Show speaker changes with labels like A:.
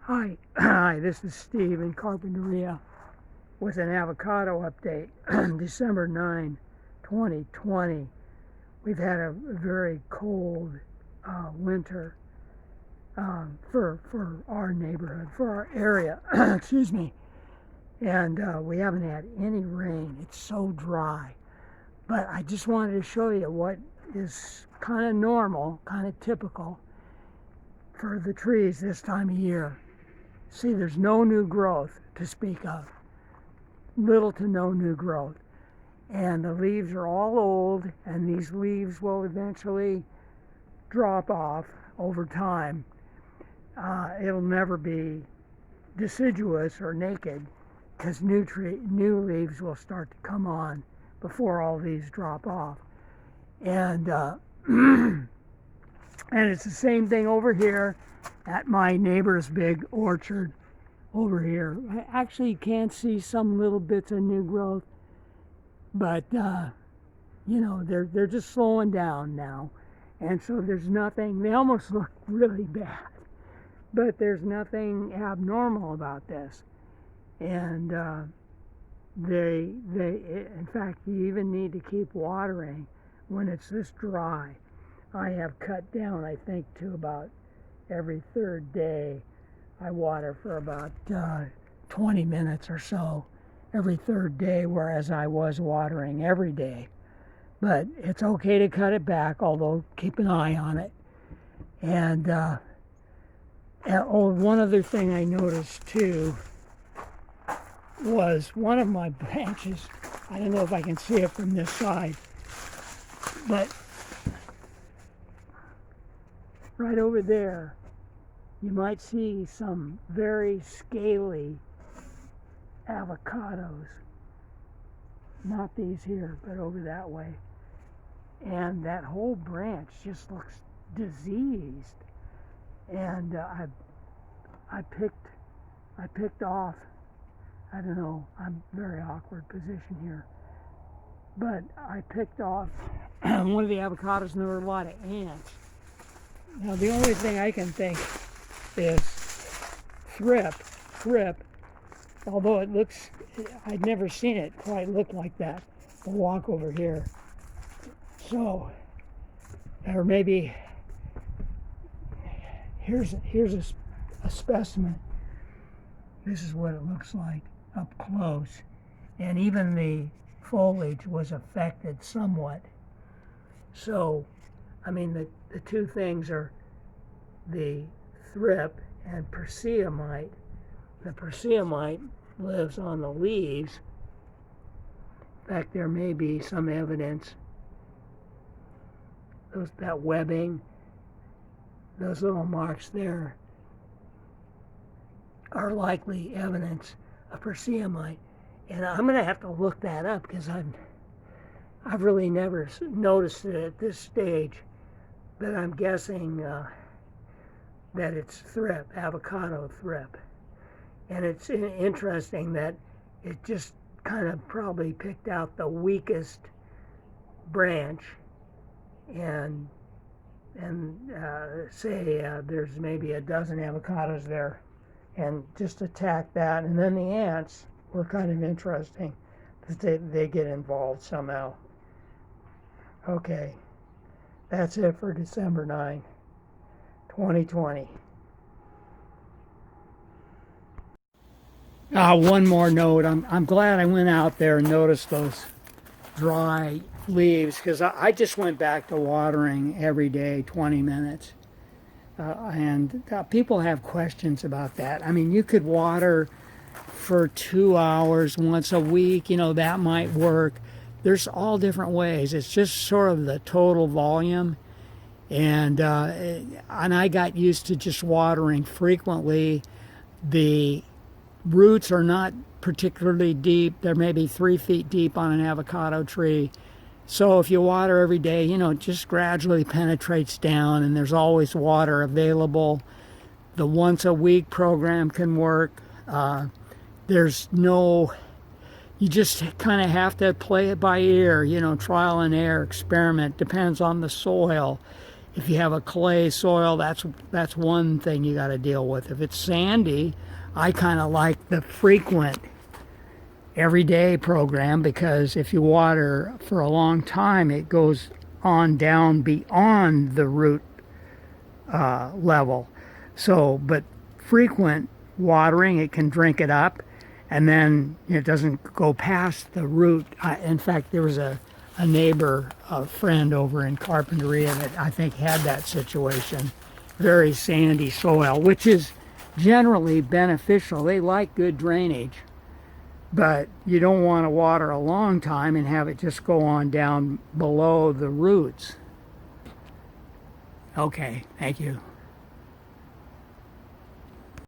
A: Hi, hi, this is Steve in Carpinteria with an avocado update. December 9, 2020. We've had a very cold winter for our neighborhood, for our area, excuse me. And we haven't had any rain. It's so dry. But I just wanted to show you what is kind of normal, kind of typical for the trees this time of year. See, there's no new growth to speak of. Little to no new growth. And the leaves are all old, and these leaves will eventually drop off over time. It'll never be deciduous or naked, because new leaves will start to come on before all these drop off. And and it's the same thing over here at my neighbor's big orchard over here. I actually can see some little bits of new growth, but they're just slowing down now, and so there's nothing. They almost look really bad, but there's nothing abnormal about this. And in fact, you even need to keep watering when it's this dry. I have cut down, I think, to about every third day. I water for about 20 minutes or so every third day, whereas I was watering every day. But it's okay to cut it back, although keep an eye on it. And one other thing I noticed too was one of my branches. I don't know if I can see it from this side, but right over there, you might see some very scaly avocados. Not these here, but over that way. And that whole branch just looks diseased. And I picked off, I don't know, I'm in a very awkward position here, but I picked off one of the avocados, and there were a lot of ants. Now the only thing I can think is thrip, although it looks, I'd never seen it quite look like that. We'll walk over here. So, or maybe, here's a specimen. This is what it looks like up close. And even the foliage was affected somewhat. So, I mean, the two things are the thrip and persiamite. The persiamite lives on the leaves. In fact, there may be some evidence. That webbing, those little marks there, are likely evidence of persiamite. And I'm going to have to look that up, because I've really never noticed it at this stage. But I'm guessing that it's thrip, avocado thrip. And it's interesting that it just kind of probably picked out the weakest branch and say there's maybe a dozen avocados there, and just attack that. And then the ants were kind of interesting, that they get involved somehow. Okay. That's it for December 9, 2020. One more note. I'm glad I went out there and noticed those dry leaves, because I just went back to watering every day, 20 minutes. And people have questions about that. I mean, you could water for 2 hours once a week. That might work. There's all different ways. It's just sort of the total volume. And I got used to just watering frequently. The roots are not particularly deep. They're maybe 3 feet deep on an avocado tree. So if you water every day, it just gradually penetrates down, and there's always water available. The once a week program can work. You just kind of have to play it by ear, trial and error, experiment, depends on the soil. If you have a clay soil, that's one thing you got to deal with. If it's sandy, I kind of like the frequent everyday program, because if you water for a long time, it goes on down beyond the root level. So, but frequent watering, it can drink it up, and then it doesn't go past the root. In fact, there was a neighbor, a friend over in Carpinteria that I think had that situation. Very sandy soil, which is generally beneficial. They like good drainage, but you don't want to water a long time and have it just go on down below the roots. Okay, thank you.